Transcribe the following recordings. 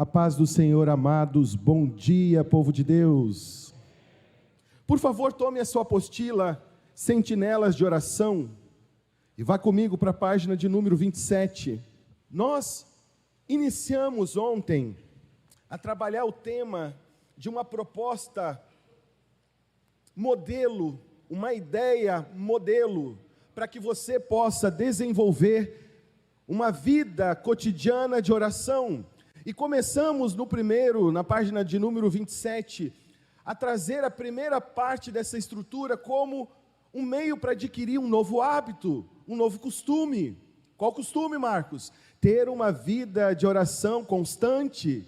A paz do Senhor, amados, bom dia, povo de Deus. Por favor, tome a sua apostila, Sentinelas de Oração, e vá comigo para a página de número 27. Nós iniciamos ontem a trabalhar o tema de uma proposta modelo, uma ideia modelo, para que você possa desenvolver uma vida cotidiana de oração. E começamos na página de número 27, a trazer a primeira parte dessa estrutura como um meio para adquirir um novo hábito, um novo costume. Qual costume, Marcos? Ter uma vida de oração constante,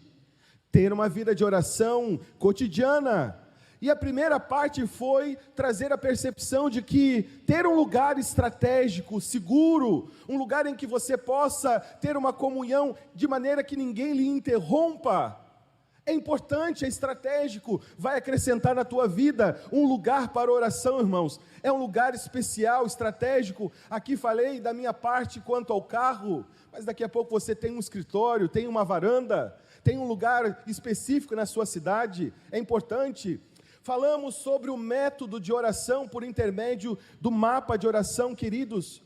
ter uma vida de oração cotidiana. E a primeira parte foi trazer a percepção de que ter um lugar estratégico, seguro, um lugar em que você possa ter uma comunhão de maneira que ninguém lhe interrompa, é importante, é estratégico, vai acrescentar na tua vida um lugar para oração, irmãos. É um lugar especial, estratégico. Aqui falei da minha parte quanto ao carro, mas daqui a pouco você tem um escritório, tem uma varanda, tem um lugar específico na sua cidade, é importante. Falamos sobre o método de oração por intermédio do mapa de oração, queridos.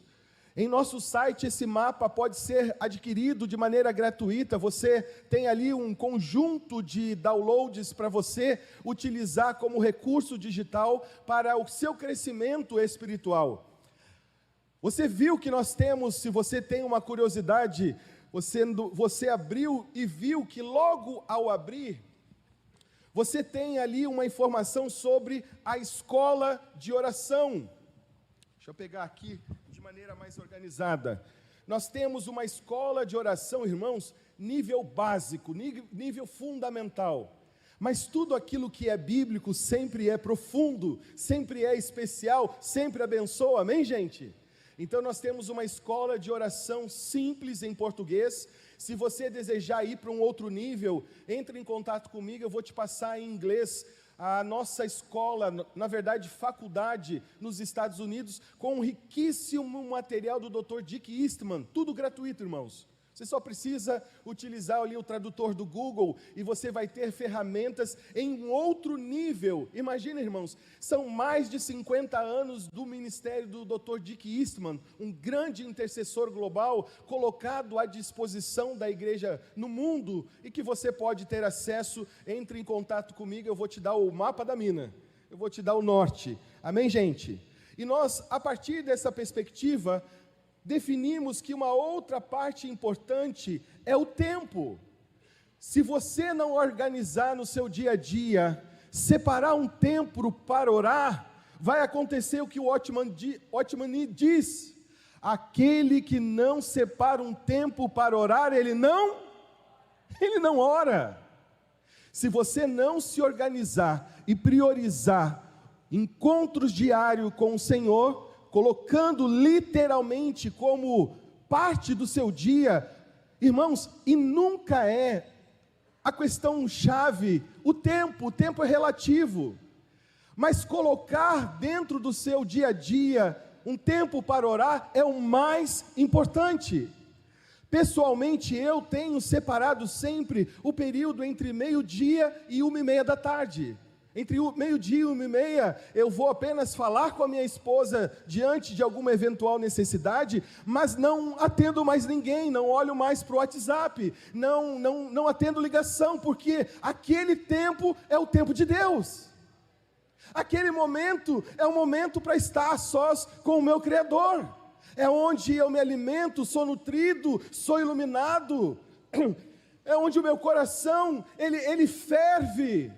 Em nosso site esse mapa pode ser adquirido de maneira gratuita. Você tem ali um conjunto de downloads para você utilizar como recurso digital para o seu crescimento espiritual. Você viu que nós temos, se você tem uma curiosidade, você abriu e viu que logo ao abrir, você tem ali uma informação sobre a escola de oração. Deixa eu pegar aqui de maneira mais organizada. Nós temos uma escola de oração, irmãos, nível básico, nível fundamental. Mas tudo aquilo que é bíblico sempre é profundo, sempre é especial, sempre abençoa, amém, gente? Então nós temos uma escola de oração simples em português. Se você desejar ir para um outro nível, entre em contato comigo, eu vou te passar em inglês a nossa escola, na verdade faculdade nos Estados Unidos, com um riquíssimo material do Dr. Dick Eastman, tudo gratuito, irmãos. Você só precisa utilizar ali o tradutor do Google e você vai ter ferramentas em um outro nível. Imagina, irmãos, são mais de 50 anos do ministério do Dr. Dick Eastman, um grande intercessor global colocado à disposição da igreja no mundo e que você pode ter acesso. Entre em contato comigo, eu vou te dar o mapa da mina, eu vou te dar o norte. Amém, gente? E nós, a partir dessa perspectiva, definimos que uma outra parte importante é o tempo. Se você não organizar no seu dia a dia, separar um tempo para orar, vai acontecer o que o Watchman Nee diz: aquele que não separa um tempo para orar, ele não ora. Se você não se organizar e priorizar encontros diários com o Senhor, colocando literalmente como parte do seu dia, irmãos, e nunca é a questão chave, o tempo é relativo, mas colocar dentro do seu dia a dia um tempo para orar é o mais importante. Pessoalmente, eu tenho separado sempre o período entre meio-dia e 1h30 da tarde. Entre o meio-dia e 1h30, eu vou apenas falar com a minha esposa diante de alguma eventual necessidade, mas não atendo mais ninguém, não olho mais para o WhatsApp, não atendo ligação, porque aquele tempo é o tempo de Deus. Aquele momento é um momento para estar a sós com o meu Criador. É onde eu me alimento, sou nutrido, sou iluminado. É onde o meu coração, ele ferve.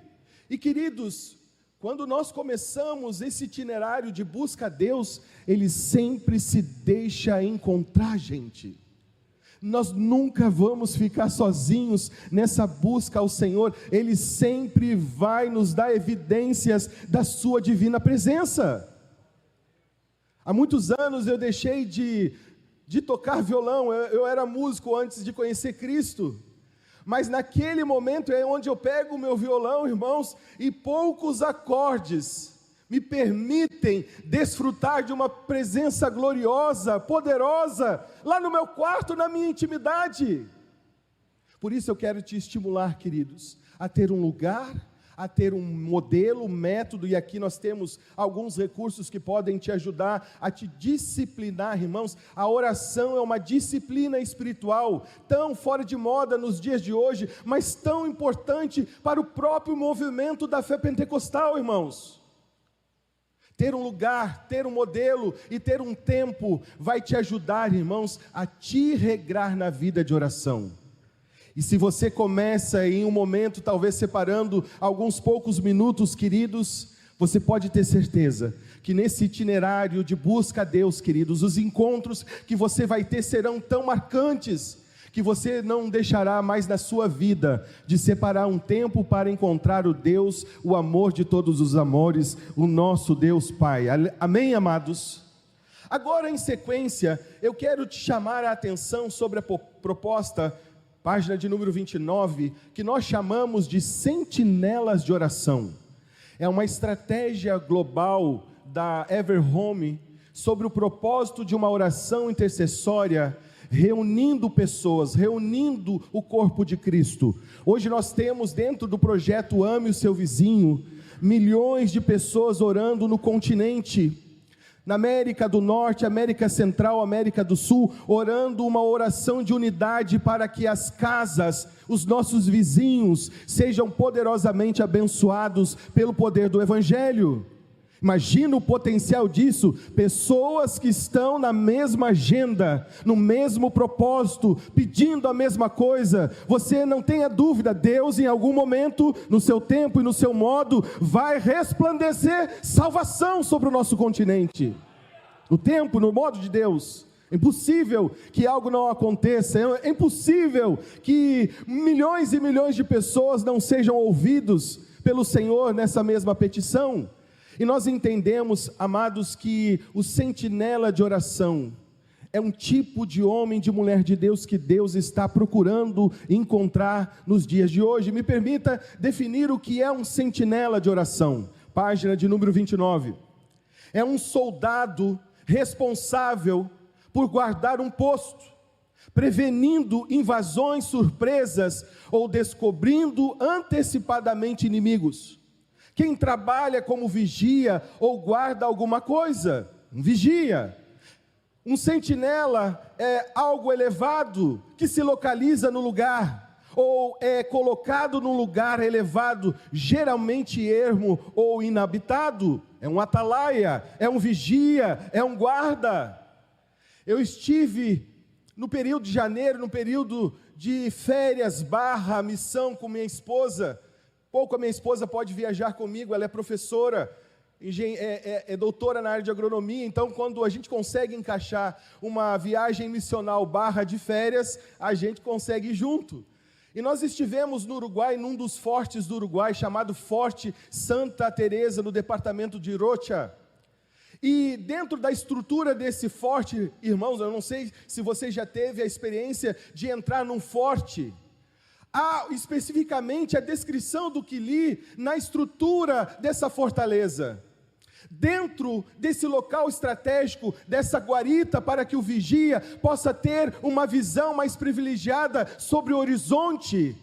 E queridos, quando nós começamos esse itinerário de busca a Deus, Ele sempre se deixa encontrar, gente. Nós nunca vamos ficar sozinhos nessa busca ao Senhor, Ele sempre vai nos dar evidências da sua divina presença. Há muitos anos eu deixei de tocar violão, eu era músico antes de conhecer Cristo. Mas naquele momento é onde eu pego o meu violão, irmãos, e poucos acordes me permitem desfrutar de uma presença gloriosa, poderosa, lá no meu quarto, na minha intimidade. Por isso eu quero te estimular, queridos, a ter um lugar, a ter um modelo, um método, e aqui nós temos alguns recursos que podem te ajudar a te disciplinar, irmãos. A oração é uma disciplina espiritual, tão fora de moda nos dias de hoje, mas tão importante para o próprio movimento da fé pentecostal, irmãos. Ter um lugar, ter um modelo e ter um tempo vai te ajudar, irmãos, a te regrar na vida de oração. E se você começa em um momento, talvez separando alguns poucos minutos, queridos, você pode ter certeza que nesse itinerário de busca a Deus, queridos, os encontros que você vai ter serão tão marcantes, que você não deixará mais na sua vida de separar um tempo para encontrar o Deus, o amor de todos os amores, o nosso Deus Pai. Amém, amados? Agora, em sequência, eu quero te chamar a atenção sobre a proposta, página de número 29, que nós chamamos de sentinelas de oração. É uma estratégia global da Everhome sobre o propósito de uma oração intercessória, reunindo pessoas, reunindo o corpo de Cristo. Hoje nós temos dentro do projeto Ame o Seu Vizinho, milhões de pessoas orando no continente, na América do Norte, América Central, América do Sul, orando uma oração de unidade para que as casas, os nossos vizinhos, sejam poderosamente abençoados pelo poder do Evangelho. Imagina o potencial disso, pessoas que estão na mesma agenda, no mesmo propósito, pedindo a mesma coisa. Você não tenha dúvida, Deus em algum momento, no seu tempo e no seu modo, vai resplandecer salvação sobre o nosso continente. No tempo, no modo de Deus. É impossível que algo não aconteça, é impossível que milhões e milhões de pessoas não sejam ouvidos pelo Senhor nessa mesma petição. E nós entendemos, amados, que o sentinela de oração é um tipo de homem, de mulher de Deus que Deus está procurando encontrar nos dias de hoje. Me permita definir o que é um sentinela de oração. Página de número 29. É um soldado responsável por guardar um posto, prevenindo invasões surpresas ou descobrindo antecipadamente inimigos. Quem trabalha como vigia ou guarda alguma coisa, um vigia. Um sentinela é algo elevado que se localiza no lugar, ou é colocado num lugar elevado, geralmente ermo ou inabitado. É um atalaia, é um vigia, é um guarda. Eu estive no período de janeiro, no período de férias / missão com minha esposa. Pouco a minha esposa pode viajar comigo, ela é professora, é doutora na área de agronomia, então quando a gente consegue encaixar uma viagem missional / de férias, a gente consegue ir junto. E nós estivemos no Uruguai, num dos fortes do Uruguai, chamado Forte Santa Teresa, no departamento de Rocha. E dentro da estrutura desse forte, irmãos, eu não sei se você já teve a experiência de entrar num forte. Há especificamente a descrição do que li na estrutura dessa fortaleza. Dentro desse local estratégico, dessa guarita, para que o vigia possa ter uma visão mais privilegiada sobre o horizonte,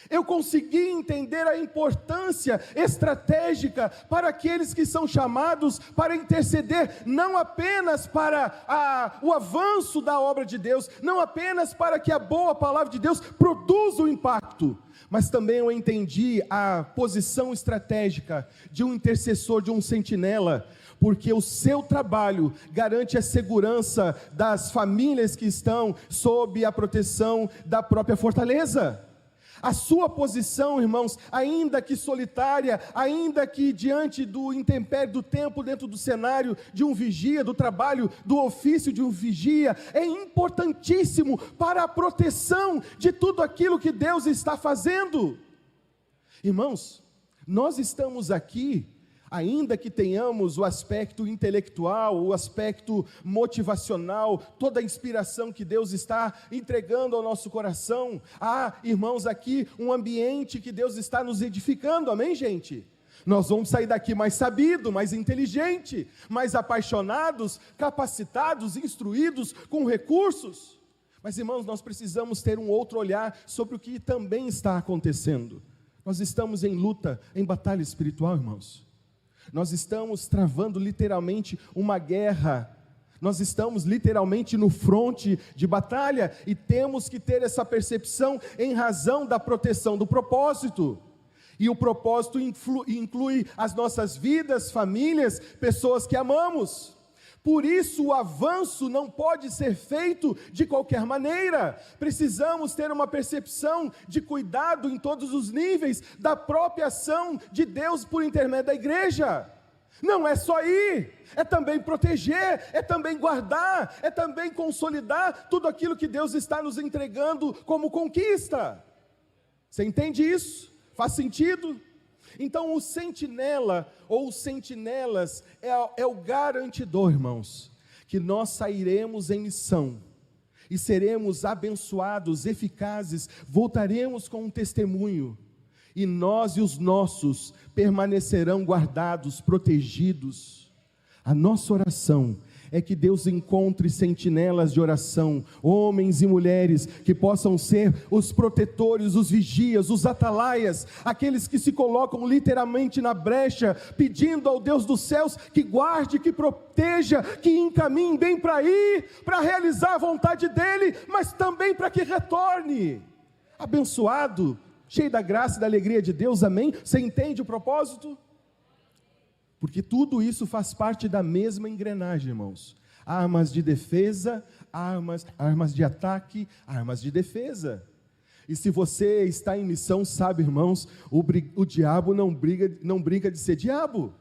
eu consegui entender a importância estratégica para aqueles que são chamados para interceder, não apenas para o avanço da obra de Deus, não apenas para que a boa palavra de Deus produza o impacto, mas também eu entendi a posição estratégica de um intercessor, de um sentinela, porque o seu trabalho garante a segurança das famílias que estão sob a proteção da própria fortaleza. A sua posição, irmãos, ainda que solitária, ainda que diante do intempério do tempo, dentro do cenário de um vigia, do trabalho, do ofício de um vigia, é importantíssimo para a proteção de tudo aquilo que Deus está fazendo. Irmãos, nós estamos aqui, ainda que tenhamos o aspecto intelectual, o aspecto motivacional, toda a inspiração que Deus está entregando ao nosso coração, há, irmãos, aqui um ambiente que Deus está nos edificando, amém, gente? Nós vamos sair daqui mais sabido, mais inteligente, mais apaixonados, capacitados, instruídos, com recursos. Mas, irmãos, nós precisamos ter um outro olhar sobre o que também está acontecendo. Nós estamos em luta, em batalha espiritual, irmãos. Nós estamos travando literalmente uma guerra. Nós estamos literalmente no fronte de batalha e temos que ter essa percepção em razão da proteção do propósito. E o propósito inclui as nossas vidas, famílias, pessoas que amamos. Por isso o avanço não pode ser feito de qualquer maneira. Precisamos ter uma percepção de cuidado em todos os níveis da própria ação de Deus por intermédio da igreja. Não é só ir, é também proteger, é também guardar, é também consolidar tudo aquilo que Deus está nos entregando como conquista. Você entende isso? Faz sentido? Então o sentinela ou os sentinelas é o garantidor, irmãos, que nós sairemos em missão e seremos abençoados, eficazes, voltaremos com um testemunho e nós e os nossos permanecerão guardados, protegidos. A nossa oração é que Deus encontre sentinelas de oração, homens e mulheres que possam ser os protetores, os vigias, os atalaias, aqueles que se colocam literalmente na brecha, pedindo ao Deus dos céus que guarde, que proteja, que encaminhe bem para ir, para realizar a vontade dEle, mas também para que retorne, abençoado, cheio da graça e da alegria de Deus, amém? Você entende o propósito? Porque tudo isso faz parte da mesma engrenagem, irmãos. Armas de defesa, armas de ataque, armas de defesa. E se você está em missão, sabe, irmãos, o diabo não brinca de ser diabo.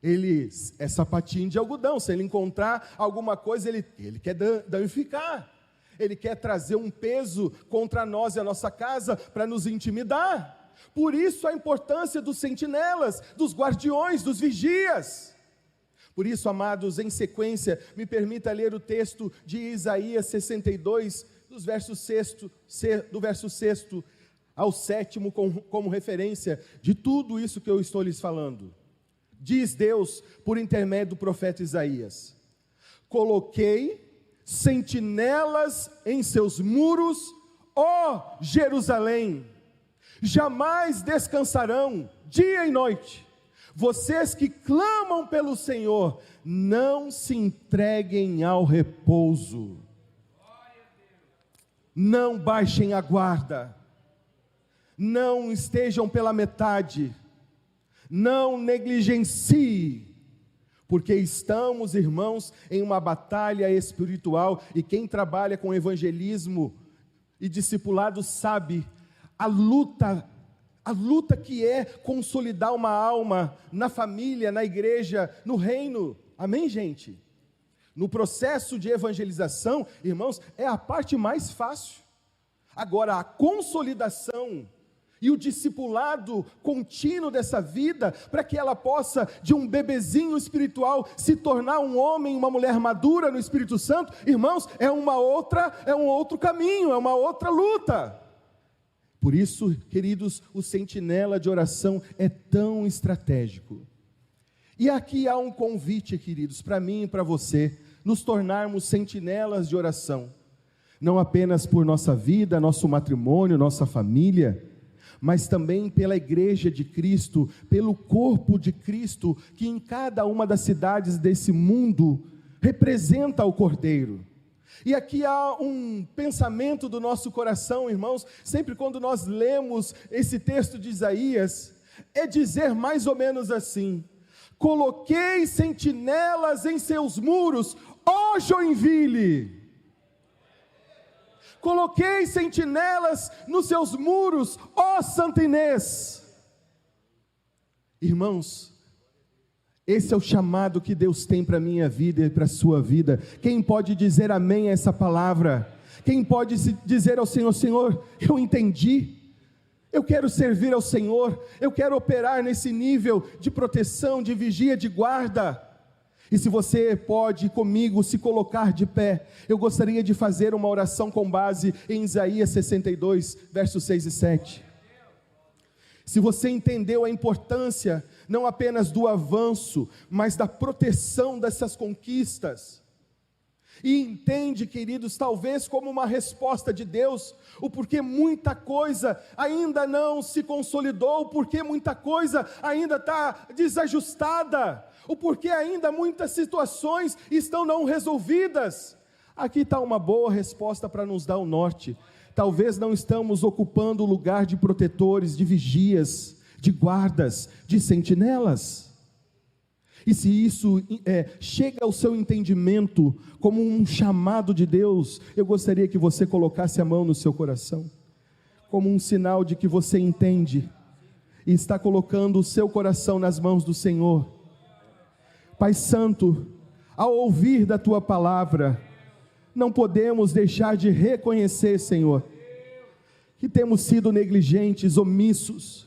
Ele é sapatinho de algodão. Se ele encontrar alguma coisa, ele quer danificar. Ele quer trazer um peso contra nós e a nossa casa para nos intimidar. Por isso a importância dos sentinelas, dos guardiões, dos vigias. Por isso, amados, em sequência, me permita ler o texto de Isaías 62, do verso 6 ao 7, como referência de tudo isso que eu estou lhes falando. Diz Deus, por intermédio do profeta Isaías: coloquei sentinelas em seus muros, ó Jerusalém, jamais descansarão dia e noite. Vocês que clamam pelo Senhor, não se entreguem ao repouso. Não baixem a guarda. Não estejam pela metade. Não negligencie. Porque estamos, irmãos, em uma batalha espiritual. E quem trabalha com evangelismo e discipulado sabe a luta que é consolidar uma alma na família, na igreja, no reino, amém, gente? No processo de evangelização, irmãos, é a parte mais fácil. Agora, a consolidação e o discipulado contínuo dessa vida, para que ela possa, de um bebezinho espiritual, se tornar um homem, uma mulher madura no Espírito Santo, irmãos, é um outro caminho, é uma outra luta. Por isso, queridos, o sentinela de oração é tão estratégico. E aqui há um convite, queridos, para mim e para você, nos tornarmos sentinelas de oração, não apenas por nossa vida, nosso matrimônio, nossa família, mas também pela igreja de Cristo, pelo corpo de Cristo, que em cada uma das cidades desse mundo representa o Cordeiro. E aqui há um pensamento do nosso coração, irmãos, sempre quando nós lemos esse texto de Isaías, é dizer mais ou menos assim: coloquei sentinelas em seus muros, ó Joinville. Coloquei sentinelas nos seus muros, ó Santa Inês. Irmãos, esse é o chamado que Deus tem para a minha vida e para a sua vida. Quem pode dizer amém a essa palavra? Quem pode dizer ao Senhor: Senhor, eu entendi, eu quero servir ao Senhor, eu quero operar nesse nível de proteção, de vigia, de guarda. E se você pode comigo se colocar de pé, eu gostaria de fazer uma oração com base em Isaías 62, versos 6 e 7. Se você entendeu a importância, não apenas do avanço, mas da proteção dessas conquistas, E entende, queridos, talvez como uma resposta de Deus, o porquê muita coisa ainda não se consolidou, o porquê muita coisa ainda está desajustada, o porquê ainda muitas situações estão não resolvidas. Aqui está uma boa resposta para nos dar o norte. Talvez não estamos ocupando o lugar de protetores, de vigias, de guardas, de sentinelas. E se isso chega ao seu entendimento como um chamado de Deus, eu gostaria que você colocasse a mão no seu coração, como um sinal de que você entende e está colocando o seu coração nas mãos do Senhor. Pai Santo, ao ouvir da Tua palavra, não podemos deixar de reconhecer, Senhor, que temos sido negligentes, omissos.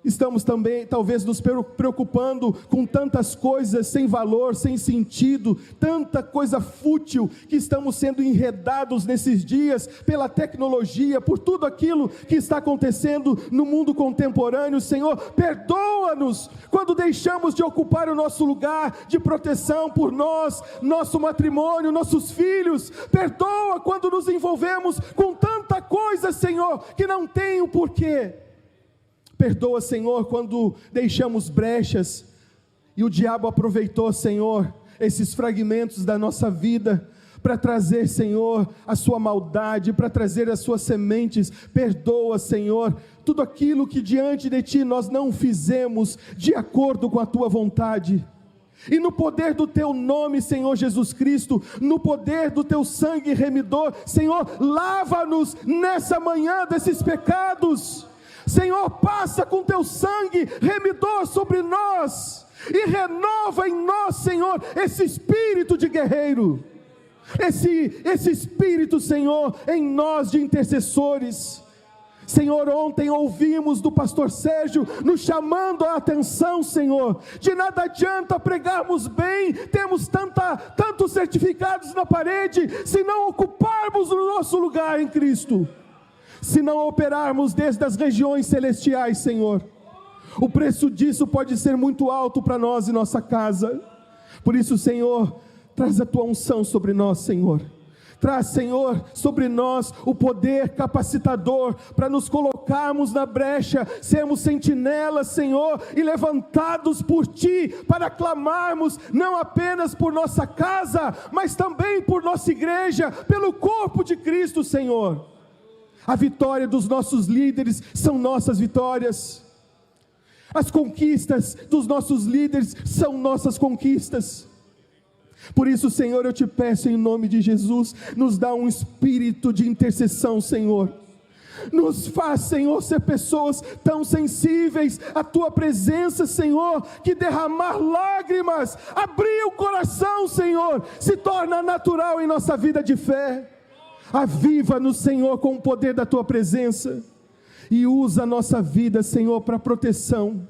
Estamos também, talvez, nos preocupando com tantas coisas sem valor, sem sentido, tanta coisa fútil, que estamos sendo enredados nesses dias pela tecnologia, por tudo aquilo que está acontecendo no mundo contemporâneo. Senhor, perdoa-nos quando deixamos de ocupar o nosso lugar de proteção por nós, nosso matrimônio, nossos filhos. Perdoa quando nos envolvemos com tanta coisa, Senhor, que não tem o porquê. Perdoa, Senhor, quando deixamos brechas, e o diabo aproveitou, Senhor, esses fragmentos da nossa vida, para trazer, Senhor, a sua maldade, para trazer as suas sementes. Perdoa, Senhor, tudo aquilo que diante de Ti nós não fizemos de acordo com a Tua vontade. E no poder do Teu nome, Senhor Jesus Cristo, no poder do Teu sangue remidor, Senhor, lava-nos nessa manhã desses pecados. Senhor, passa com Teu sangue remidor sobre nós, e renova em nós, Senhor, esse espírito de guerreiro, esse espírito, Senhor, em nós de intercessores. Senhor, ontem ouvimos do pastor Sérgio nos chamando a atenção, Senhor, de nada adianta pregarmos bem, temos tantos certificados na parede, se não ocuparmos o nosso lugar em Cristo, se não operarmos desde as regiões celestiais, Senhor. O preço disso pode ser muito alto para nós e nossa casa. Por isso, Senhor, traz a Tua unção sobre nós, Senhor. Traz, Senhor, sobre nós o poder capacitador para nos colocarmos na brecha, sermos sentinelas, Senhor, e levantados por Ti para clamarmos não apenas por nossa casa, mas também por nossa igreja, pelo corpo de Cristo, Senhor. A vitória dos nossos líderes são nossas vitórias. As conquistas dos nossos líderes são nossas conquistas. Por isso, Senhor, eu te peço em nome de Jesus, nos dá um espírito de intercessão, Senhor. Nos faz, Senhor, ser pessoas tão sensíveis à Tua presença, Senhor, que derramar lágrimas, abrir o coração, Senhor, se torna natural em nossa vida de fé. Aviva-nos, Senhor, com o poder da Tua presença, e usa a nossa vida, Senhor, para proteção,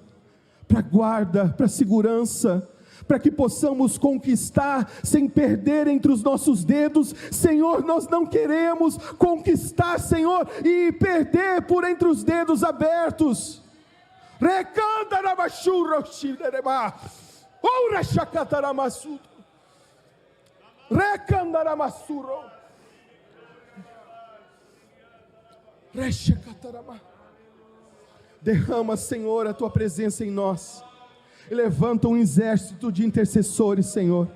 para guarda, para segurança, para que possamos conquistar sem perder entre os nossos dedos. Senhor, nós não queremos conquistar, Senhor, e perder por entre os dedos abertos. Derrama, Senhor, a Tua presença em nós, e levanta um exército de intercessores, Senhor.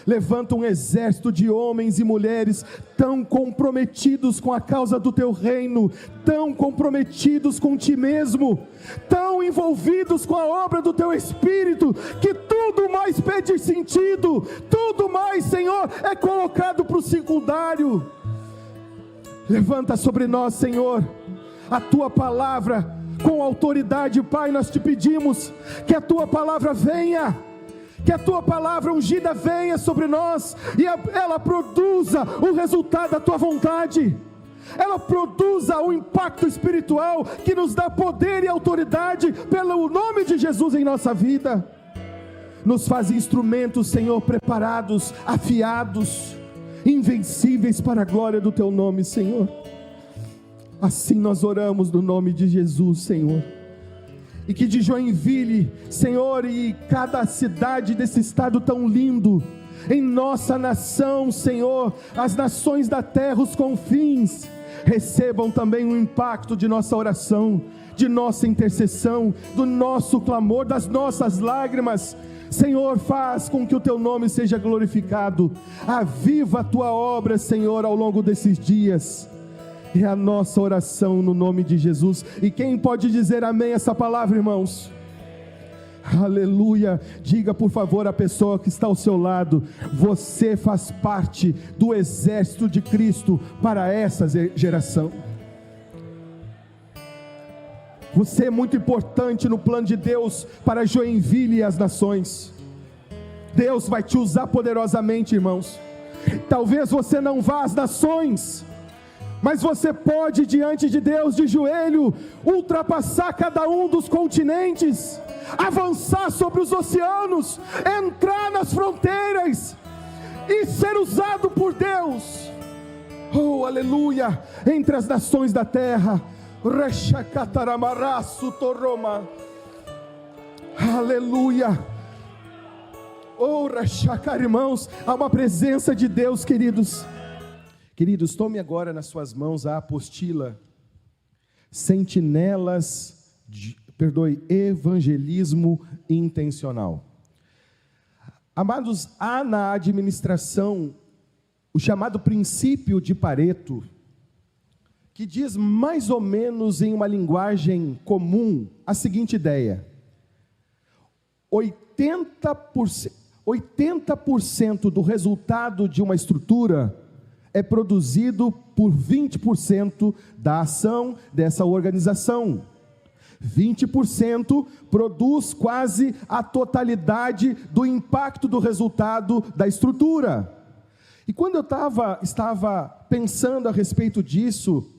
Levanta um exército de homens e mulheres tão comprometidos com a causa do Teu reino, tão comprometidos com Ti mesmo, tão envolvidos com a obra do Teu Espírito, que tudo mais perde sentido, tudo mais, Senhor, é colocado para o secundário. Levanta sobre nós, Senhor, a Tua palavra com autoridade. Pai, nós te pedimos que a Tua palavra venha, que a Tua palavra ungida venha sobre nós, e ela produza o resultado da Tua vontade, ela produza o impacto espiritual que nos dá poder e autoridade pelo nome de Jesus em nossa vida. Nos faz instrumentos, Senhor, preparados, afiados, invencíveis para a glória do Teu nome, Senhor. Assim nós oramos no nome de Jesus, Senhor. E que de Joinville, Senhor, e cada cidade desse estado tão lindo, em nossa nação, Senhor, as nações da terra, os confins, recebam também o impacto de nossa oração, de nossa intercessão, do nosso clamor, das nossas lágrimas. Senhor, faz com que o Teu nome seja glorificado, aviva a Tua obra, Senhor, ao longo desses dias. É a nossa oração no nome de Jesus. E quem pode dizer amém a essa palavra, irmãos? Aleluia. Diga por favor à pessoa que está ao seu lado: você faz parte do exército de Cristo para essa geração. Você é muito importante no plano de Deus para Joinville e as nações. Deus vai te usar poderosamente, irmãos. Talvez você não vá às nações, mas você pode, diante de Deus, de joelho, ultrapassar cada um dos continentes, avançar sobre os oceanos, entrar nas fronteiras e ser usado por Deus. Oh, aleluia! Entre as nações da terra. Aleluia! Oh, irmãos, há uma presença de Deus, queridos. Queridos, tome agora nas suas mãos a apostila Evangelismo Intencional. Amados, há na administração o chamado princípio de Pareto, que diz mais ou menos em uma linguagem comum a seguinte ideia: 80% do resultado de uma estrutura é produzido por 20% da ação dessa organização. 20% produz quase a totalidade do impacto do resultado da estrutura. E quando eu estava pensando a respeito disso,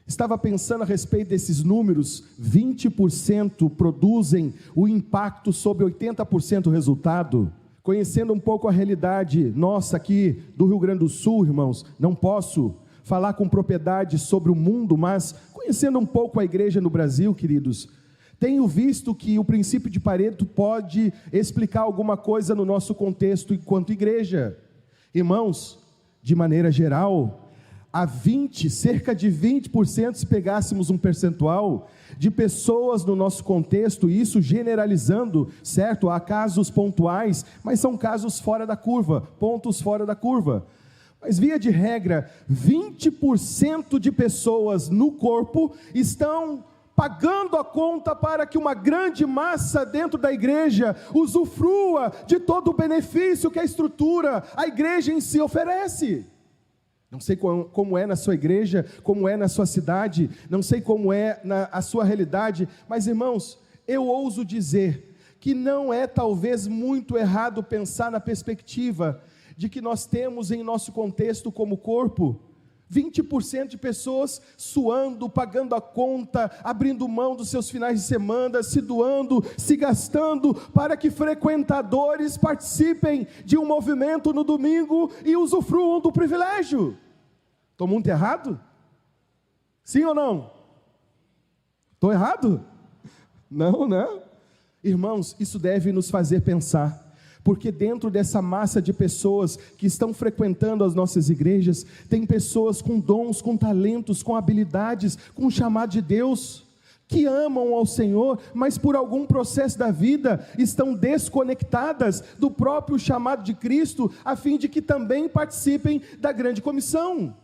estava pensando a respeito desses números, 20% produzem o impacto sobre 80% do resultado. Conhecendo um pouco a realidade nossa aqui do Rio Grande do Sul, irmãos, não posso falar com propriedade sobre o mundo, mas conhecendo um pouco a igreja no Brasil, queridos, tenho visto que o princípio de Pareto pode explicar alguma coisa no nosso contexto enquanto igreja. Irmãos, de maneira geral, cerca de 20%, se pegássemos um percentual de pessoas no nosso contexto, isso generalizando, certo? Há casos pontuais, mas são casos fora da curva, pontos fora da curva. Mas via de regra, 20% de pessoas no corpo estão pagando a conta para que uma grande massa dentro da igreja usufrua de todo o benefício que a estrutura, a igreja em si oferece. Não sei como é na sua igreja, como é na sua cidade, não sei como é a sua realidade, mas irmãos, eu ouso dizer que não é talvez muito errado pensar na perspectiva de que nós temos em nosso contexto como corpo, 20% de pessoas suando, pagando a conta, abrindo mão dos seus finais de semana, se doando, se gastando, para que frequentadores participem de um movimento no domingo e usufruam do privilégio. Estou muito errado? Sim ou não? Estou errado? Não, né? Irmãos, isso deve nos fazer pensar. Porque dentro dessa massa de pessoas que estão frequentando as nossas igrejas, tem pessoas com dons, com talentos, com habilidades, com o chamado de Deus, que amam ao Senhor, mas por algum processo da vida estão desconectadas do próprio chamado de Cristo, a fim de que também participem da grande comissão.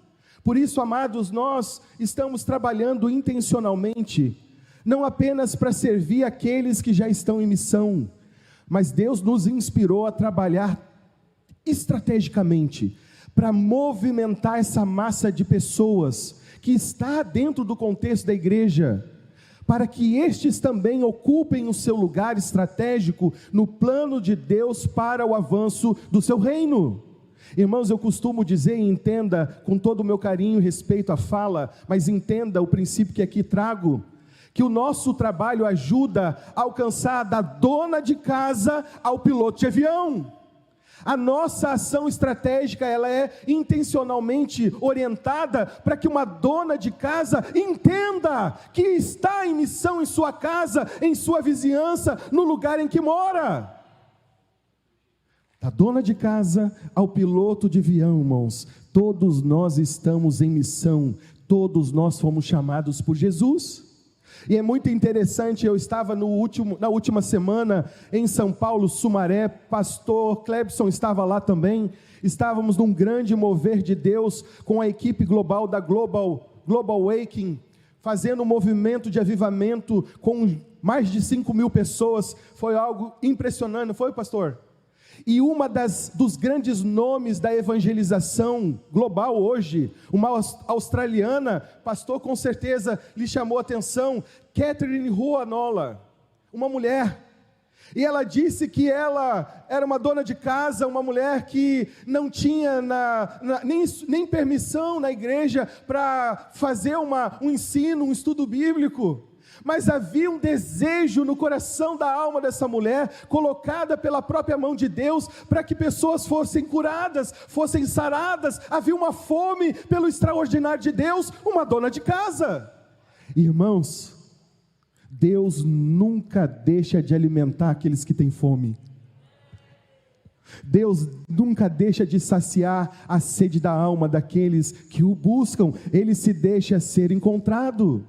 Por isso, amados, nós estamos trabalhando intencionalmente, não apenas para servir aqueles que já estão em missão, mas Deus nos inspirou a trabalhar estrategicamente para movimentar essa massa de pessoas que está dentro do contexto da igreja, para que estes também ocupem o seu lugar estratégico no plano de Deus para o avanço do seu reino. Irmãos, eu costumo dizer, e entenda com todo o meu carinho e respeito à fala, mas entenda o princípio que aqui trago, que o nosso trabalho ajuda a alcançar da dona de casa ao piloto de avião. A nossa ação estratégica, ela é intencionalmente orientada para que uma dona de casa entenda que está em missão em sua casa, em sua vizinhança, no lugar em que mora. Da dona de casa ao piloto de avião, irmãos, todos nós estamos em missão, todos nós fomos chamados por Jesus. E é muito interessante, eu estava na última semana em São Paulo, Sumaré, pastor Clebson estava lá também, estávamos num grande mover de Deus, com a equipe global da Global Waking, fazendo um movimento de avivamento, com mais de 5.000 pessoas, foi algo impressionante, não foi, pastor? E dos grandes nomes da evangelização global hoje, uma australiana, pastor, com certeza lhe chamou a atenção, Catherine Ruanola, uma mulher, e ela disse que ela era uma dona de casa, uma mulher que não tinha nem permissão na igreja para fazer um ensino, um estudo bíblico, mas havia um desejo no coração da alma dessa mulher, colocada pela própria mão de Deus, para que pessoas fossem curadas, fossem saradas, havia uma fome pelo extraordinário de Deus, uma dona de casa. Irmãos, Deus nunca deixa de alimentar aqueles que têm fome, Deus nunca deixa de saciar a sede da alma daqueles que o buscam, Ele se deixa ser encontrado.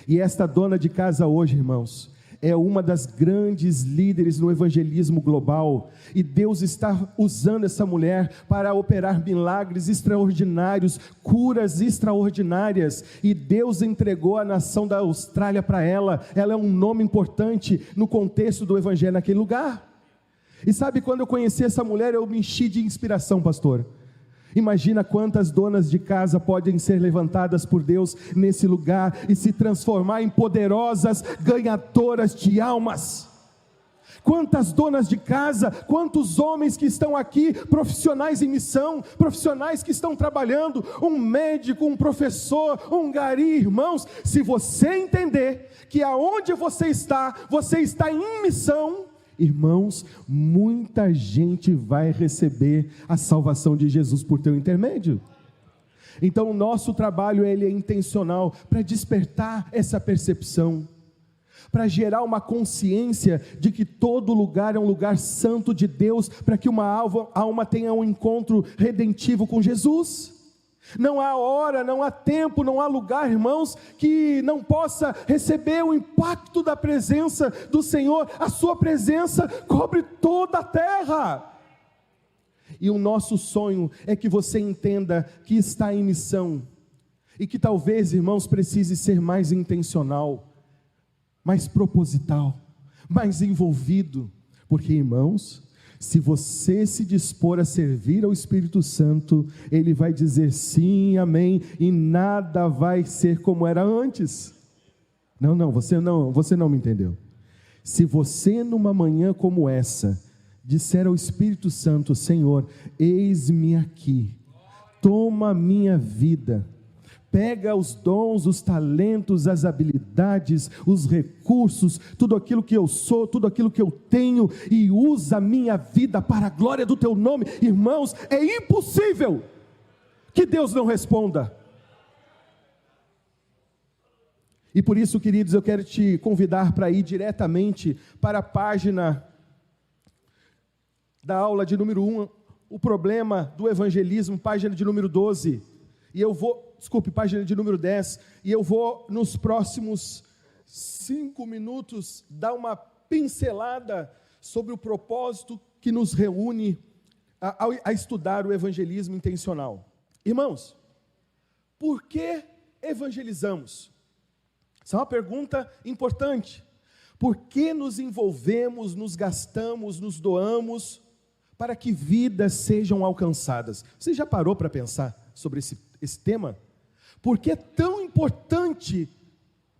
E esta dona de casa hoje, irmãos, é uma das grandes líderes no evangelismo global, e Deus está usando essa mulher para operar milagres extraordinários, curas extraordinárias, e Deus entregou a nação da Austrália para ela é um nome importante no contexto do evangelho naquele lugar. E sabe, quando eu conheci essa mulher, eu me enchi de inspiração, pastor. Imagina quantas donas de casa podem ser levantadas por Deus nesse lugar e se transformar em poderosas ganhadoras de almas. Quantas donas de casa, quantos homens que estão aqui, profissionais em missão, profissionais que estão trabalhando, um médico, um professor, um gari, irmãos, se você entender que aonde você está em missão, irmãos, muita gente vai receber a salvação de Jesus por teu intermédio. Então o nosso trabalho ele é intencional, para despertar essa percepção, para gerar uma consciência de que todo lugar é um lugar santo de Deus, para que uma alma tenha um encontro redentivo com Jesus. Não há hora, não há tempo, não há lugar, irmãos, que não possa receber o impacto da presença do Senhor. A sua presença cobre toda a terra. E o nosso sonho é que você entenda que está em missão, e que talvez, irmãos, precise ser mais intencional, mais proposital, mais envolvido, porque, irmãos, se você se dispor a servir ao Espírito Santo, Ele vai dizer sim, amém, e nada vai ser como era antes. Você não me entendeu. Se você numa manhã como essa, disser ao Espírito Santo, Senhor, eis-me aqui, toma a minha vida, pega os dons, os talentos, as habilidades, os recursos, tudo aquilo que eu sou, tudo aquilo que eu tenho, e usa a minha vida para a glória do teu nome. Irmãos, é impossível que Deus não responda. E por isso, queridos, eu quero te convidar para ir diretamente para a página da aula de número 1, o problema do evangelismo, página de número 12, página de número 10, e eu vou nos próximos 5 minutos dar uma pincelada sobre o propósito que nos reúne a estudar o evangelismo intencional. Irmãos, por que evangelizamos? Essa é uma pergunta importante. Por que nos envolvemos, nos gastamos, nos doamos, para que vidas sejam alcançadas? Você já parou para pensar sobre esse tema? Por que é tão importante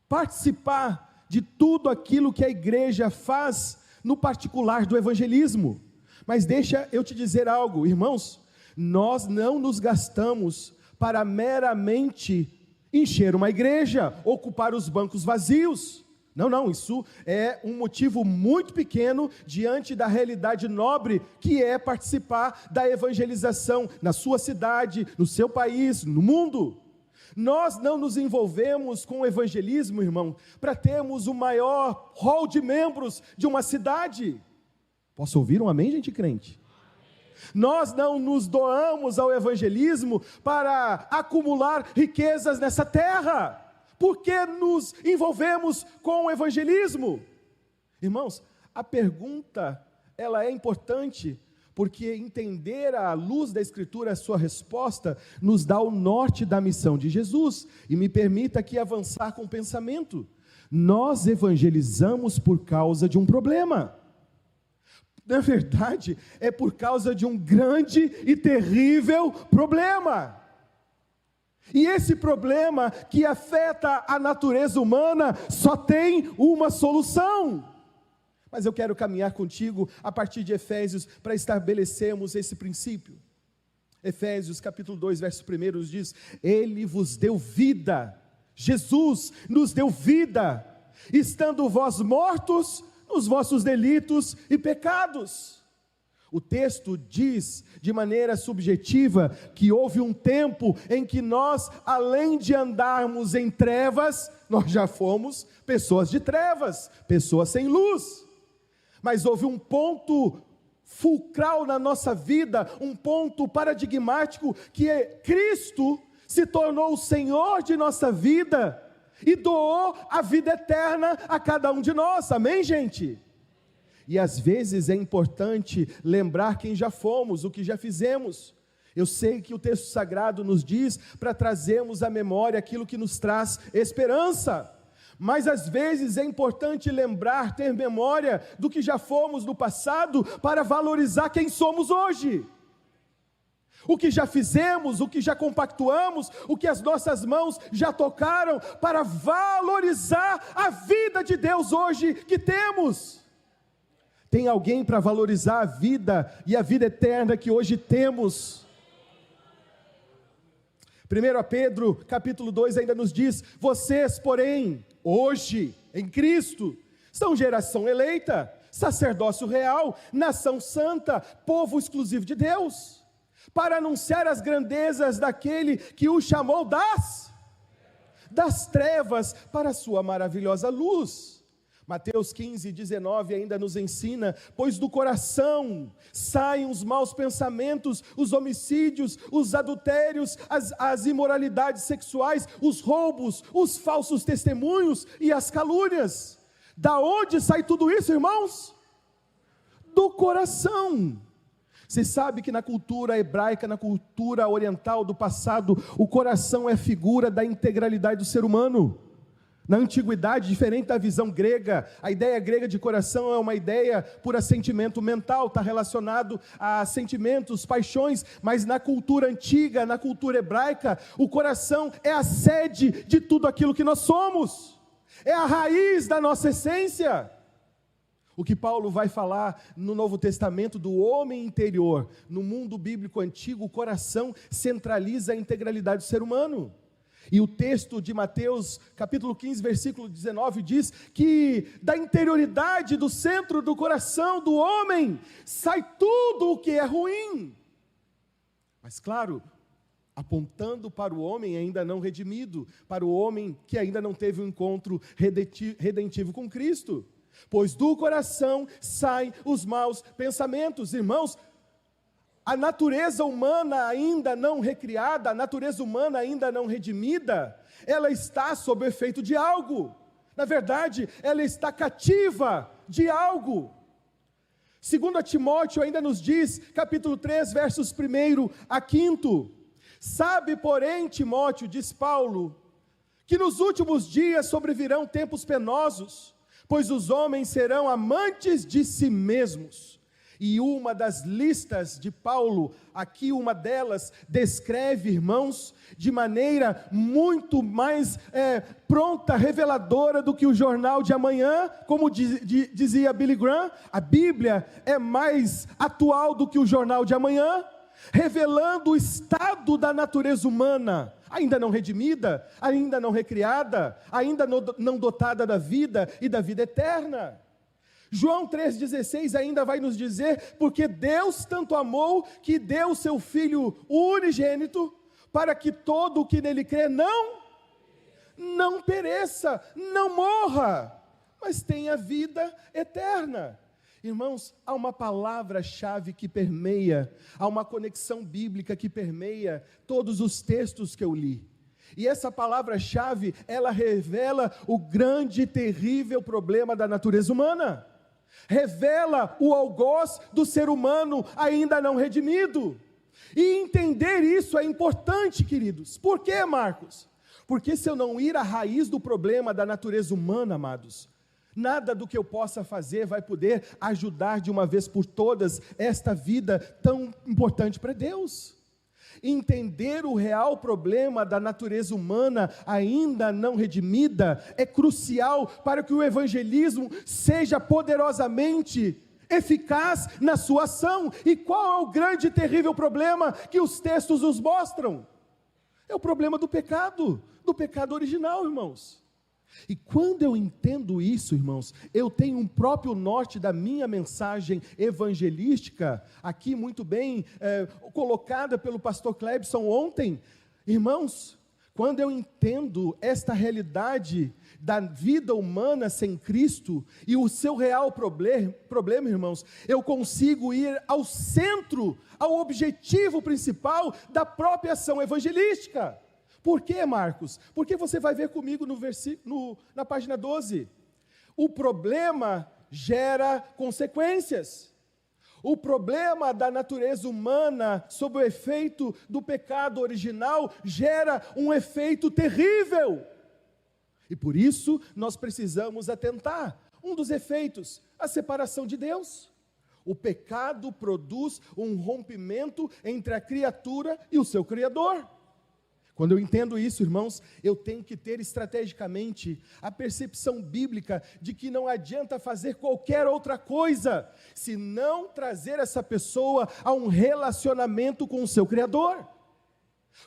participar de tudo aquilo que a igreja faz, no particular do evangelismo? Mas deixa eu te dizer algo, irmãos, nós não nos gastamos para meramente encher uma igreja, ocupar os bancos vazios. Não, isso é um motivo muito pequeno diante da realidade nobre que é participar da evangelização na sua cidade, no seu país, no mundo. Nós não nos envolvemos com o evangelismo, irmão, para termos o maior hall de membros de uma cidade. Posso ouvir um amém, gente crente? Nós não nos doamos ao evangelismo para acumular riquezas nessa terra. Por que nos envolvemos com o evangelismo? Irmãos, a pergunta, ela é importante, porque entender à luz da Escritura a sua resposta, nos dá o norte da missão de Jesus. E me permita aqui avançar com o pensamento. Nós evangelizamos por causa de um problema. Na verdade, é por causa de um grande e terrível problema. E esse problema que afeta a natureza humana só tem uma solução. Mas eu quero caminhar contigo a partir de Efésios para estabelecermos esse princípio. Efésios capítulo 2, verso 1 nos diz: Ele vos deu vida, Jesus nos deu vida, estando vós mortos nos vossos delitos e pecados. O texto diz de maneira subjetiva que houve um tempo em que nós, além de andarmos em trevas, nós já fomos pessoas de trevas, pessoas sem luz. Mas houve um ponto fulcral na nossa vida, um ponto paradigmático, que é Cristo se tornou o Senhor de nossa vida e doou a vida eterna a cada um de nós, amém, gente? E às vezes é importante lembrar quem já fomos, o que já fizemos. Eu sei que o texto sagrado nos diz para trazermos à memória aquilo que nos traz esperança, mas às vezes é importante lembrar, ter memória do que já fomos no passado, para valorizar quem somos hoje. O que já fizemos, o que já compactuamos, o que as nossas mãos já tocaram, para valorizar a vida de Deus hoje que temos. Tem alguém para valorizar a vida e a vida eterna que hoje temos? 1 Pedro capítulo 2 ainda nos diz: vocês, porém, hoje, em Cristo, são geração eleita, sacerdócio real, nação santa, povo exclusivo de Deus, para anunciar as grandezas daquele que o chamou das trevas para a sua maravilhosa luz. Mateus 15, 19 ainda nos ensina: pois do coração saem os maus pensamentos, os homicídios, os adultérios, as imoralidades sexuais, os roubos, os falsos testemunhos e as calúnias. Da onde sai tudo isso, irmãos? Do coração. Você sabe que na cultura hebraica, na cultura oriental do passado, o coração é figura da integralidade do ser humano. Na antiguidade, diferente da visão grega, a ideia grega de coração é uma ideia por assentimento mental, está relacionado a sentimentos, paixões, mas na cultura antiga, na cultura hebraica, o coração é a sede de tudo aquilo que nós somos, é a raiz da nossa essência. O que Paulo vai falar no Novo Testamento do homem interior, no mundo bíblico antigo, o coração centraliza a integralidade do ser humano. E o texto de Mateus, capítulo 15, versículo 19, diz que da interioridade, do centro do coração do homem, sai tudo o que é ruim. Mas claro, apontando para o homem ainda não redimido, para o homem que ainda não teve um encontro redentivo com Cristo. Pois do coração saem os maus pensamentos. Irmãos, a natureza humana ainda não recriada, a natureza humana ainda não redimida, ela está sob o efeito de algo. Na verdade, ela está cativa de algo. 2 Timóteo ainda nos diz, capítulo 3, versos 1 a 5. Sabe, porém, Timóteo, diz Paulo, que nos últimos dias sobrevirão tempos penosos, pois os homens serão amantes de si mesmos. E uma das listas de Paulo, aqui uma delas, descreve, irmãos, de maneira muito mais pronta, reveladora do que o jornal de amanhã, como dizia Billy Graham. A Bíblia é mais atual do que o jornal de amanhã, revelando o estado da natureza humana, ainda não redimida, ainda não recriada, ainda não dotada da vida e da vida eterna. João 3,16 ainda vai nos dizer: porque Deus tanto amou que deu o seu Filho unigênito, para que todo o que nele crê não pereça, não morra, mas tenha vida eterna. Irmãos, há uma palavra-chave que permeia, há uma conexão bíblica que permeia todos os textos que eu li. E essa palavra-chave, ela revela o grande e terrível problema da natureza humana. Revela o algoz do ser humano ainda não redimido. E entender isso é importante, queridos. Por quê, Marcos? Porque se eu não ir à raiz do problema da natureza humana, amados, nada do que eu possa fazer vai poder ajudar de uma vez por todas esta vida tão importante para Deus. Entender o real problema da natureza humana ainda não redimida é crucial para que o evangelismo seja poderosamente eficaz na sua ação. E qual é o grande e terrível problema que os textos nos mostram? É o problema do pecado original, irmãos. E quando eu entendo isso, irmãos, eu tenho um próprio norte da minha mensagem evangelística, aqui muito bem colocada pelo pastor Clebson ontem. Irmãos, quando eu entendo esta realidade da vida humana sem Cristo e o seu real problema, irmãos, eu consigo ir ao centro, ao objetivo principal da própria ação evangelística. Por quê, Marcos? Porque você vai ver comigo na página 12. O problema gera consequências. O problema da natureza humana, sob o efeito do pecado original, gera um efeito terrível. E por isso, nós precisamos atentar. Um dos efeitos, a separação de Deus. O pecado produz um rompimento entre a criatura e o seu Criador. Quando eu entendo isso, irmãos, eu tenho que ter estrategicamente a percepção bíblica de que não adianta fazer qualquer outra coisa, se não trazer essa pessoa a um relacionamento com o seu Criador.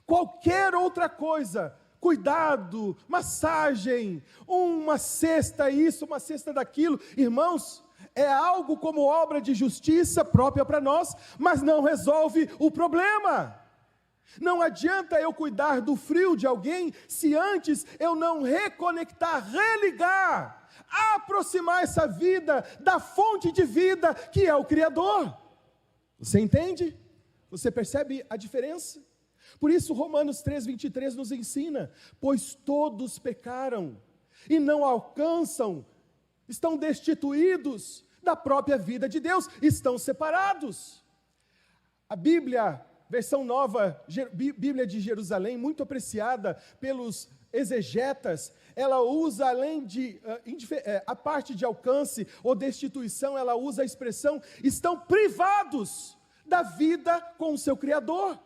Qualquer outra coisa, cuidado, massagem, uma cesta isso, uma cesta daquilo, irmãos, é algo como obra de justiça própria para nós, mas não resolve o problema. Não adianta eu cuidar do frio de alguém, se antes eu não reconectar, religar, aproximar essa vida da fonte de vida que é o Criador. Você entende? Você percebe a diferença? Por isso Romanos 3:23 nos ensina, pois todos pecaram e não alcançam, estão destituídos da própria vida de Deus, estão separados. A Bíblia, versão nova, Bíblia de Jerusalém, muito apreciada pelos exegetas, ela usa além de, a parte de alcance ou destituição, ela usa a expressão, estão privados da vida com o seu Criador.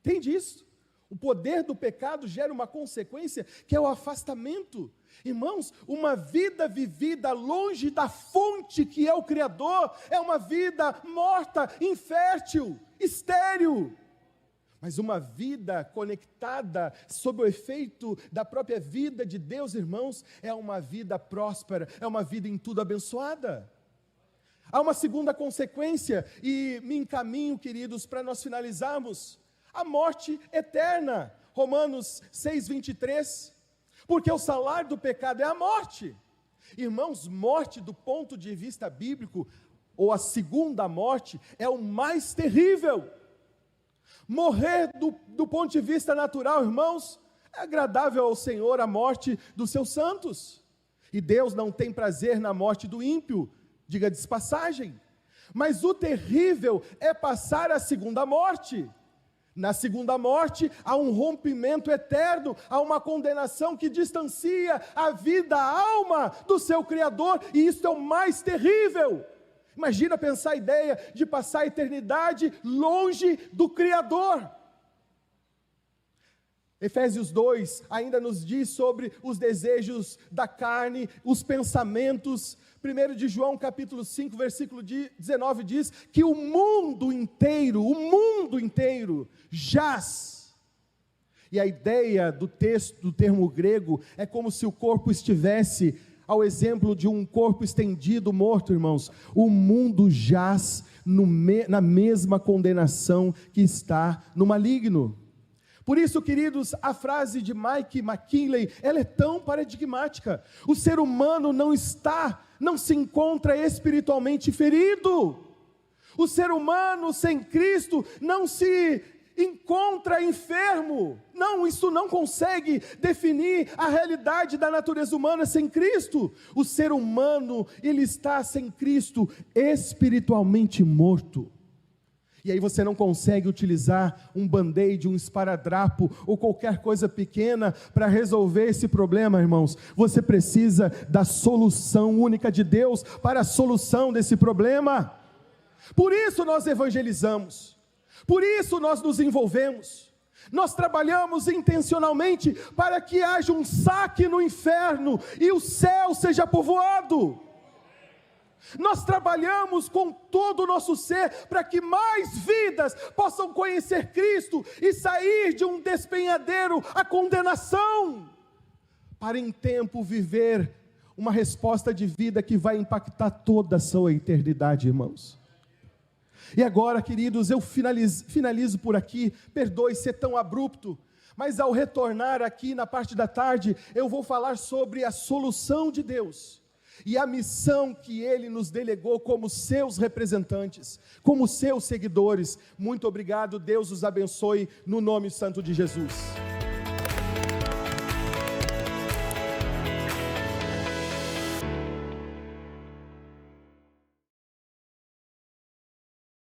Entende isso? O poder do pecado gera uma consequência que é o afastamento. Irmãos, uma vida vivida longe da fonte que é o Criador, é uma vida morta, infértil, estéril. Mas uma vida conectada sob o efeito da própria vida de Deus, irmãos, é uma vida próspera, é uma vida em tudo abençoada. Há uma segunda consequência, e me encaminho, queridos, para nós finalizarmos, a morte eterna. Romanos 6:23, porque o salário do pecado é a morte. Irmãos, morte do ponto de vista bíblico, ou a segunda morte, é o mais terrível. Morrer do ponto de vista natural, irmãos, é agradável ao Senhor a morte dos seus santos. E Deus não tem prazer na morte do ímpio, diga-se de passagem. Mas o terrível é passar a segunda morte. Na segunda morte, há um rompimento eterno, há uma condenação que distancia a vida, a alma do seu Criador, e isso é o mais terrível. Imagina pensar a ideia de passar a eternidade longe do Criador. Efésios 2 ainda nos diz sobre os desejos da carne, os pensamentos. 1 de João capítulo 5, versículo 19 diz que o mundo inteiro jaz. E a ideia do texto, do termo grego, é como se o corpo estivesse, ao exemplo de um corpo estendido, morto, irmãos. O mundo jaz na mesma condenação que está no maligno. Por isso, queridos, a frase de Mike McKinley, ela é tão paradigmática. O ser humano não está não se encontra espiritualmente ferido. O ser humano sem Cristo não se encontra enfermo. Não, isso não consegue definir a realidade da natureza humana sem Cristo. O ser humano, ele está sem Cristo espiritualmente morto. E aí você não consegue utilizar um band-aid, um esparadrapo ou qualquer coisa pequena para resolver esse problema, irmãos. Você precisa da solução única de Deus para a solução desse problema. Por isso nós evangelizamos, por isso nós nos envolvemos, nós trabalhamos intencionalmente para que haja um saque no inferno e o céu seja povoado. Nós trabalhamos com todo o nosso ser para que mais vidas possam conhecer Cristo e sair de um despenhadeiro à condenação, para em tempo viver uma resposta de vida que vai impactar toda a sua eternidade, irmãos. E agora, queridos, eu finalizo por aqui. Perdoe ser tão abrupto, mas ao retornar aqui na parte da tarde, eu vou falar sobre a solução de Deus e a missão que Ele nos delegou como seus representantes, como seus seguidores. Muito obrigado, Deus os abençoe, no nome santo de Jesus.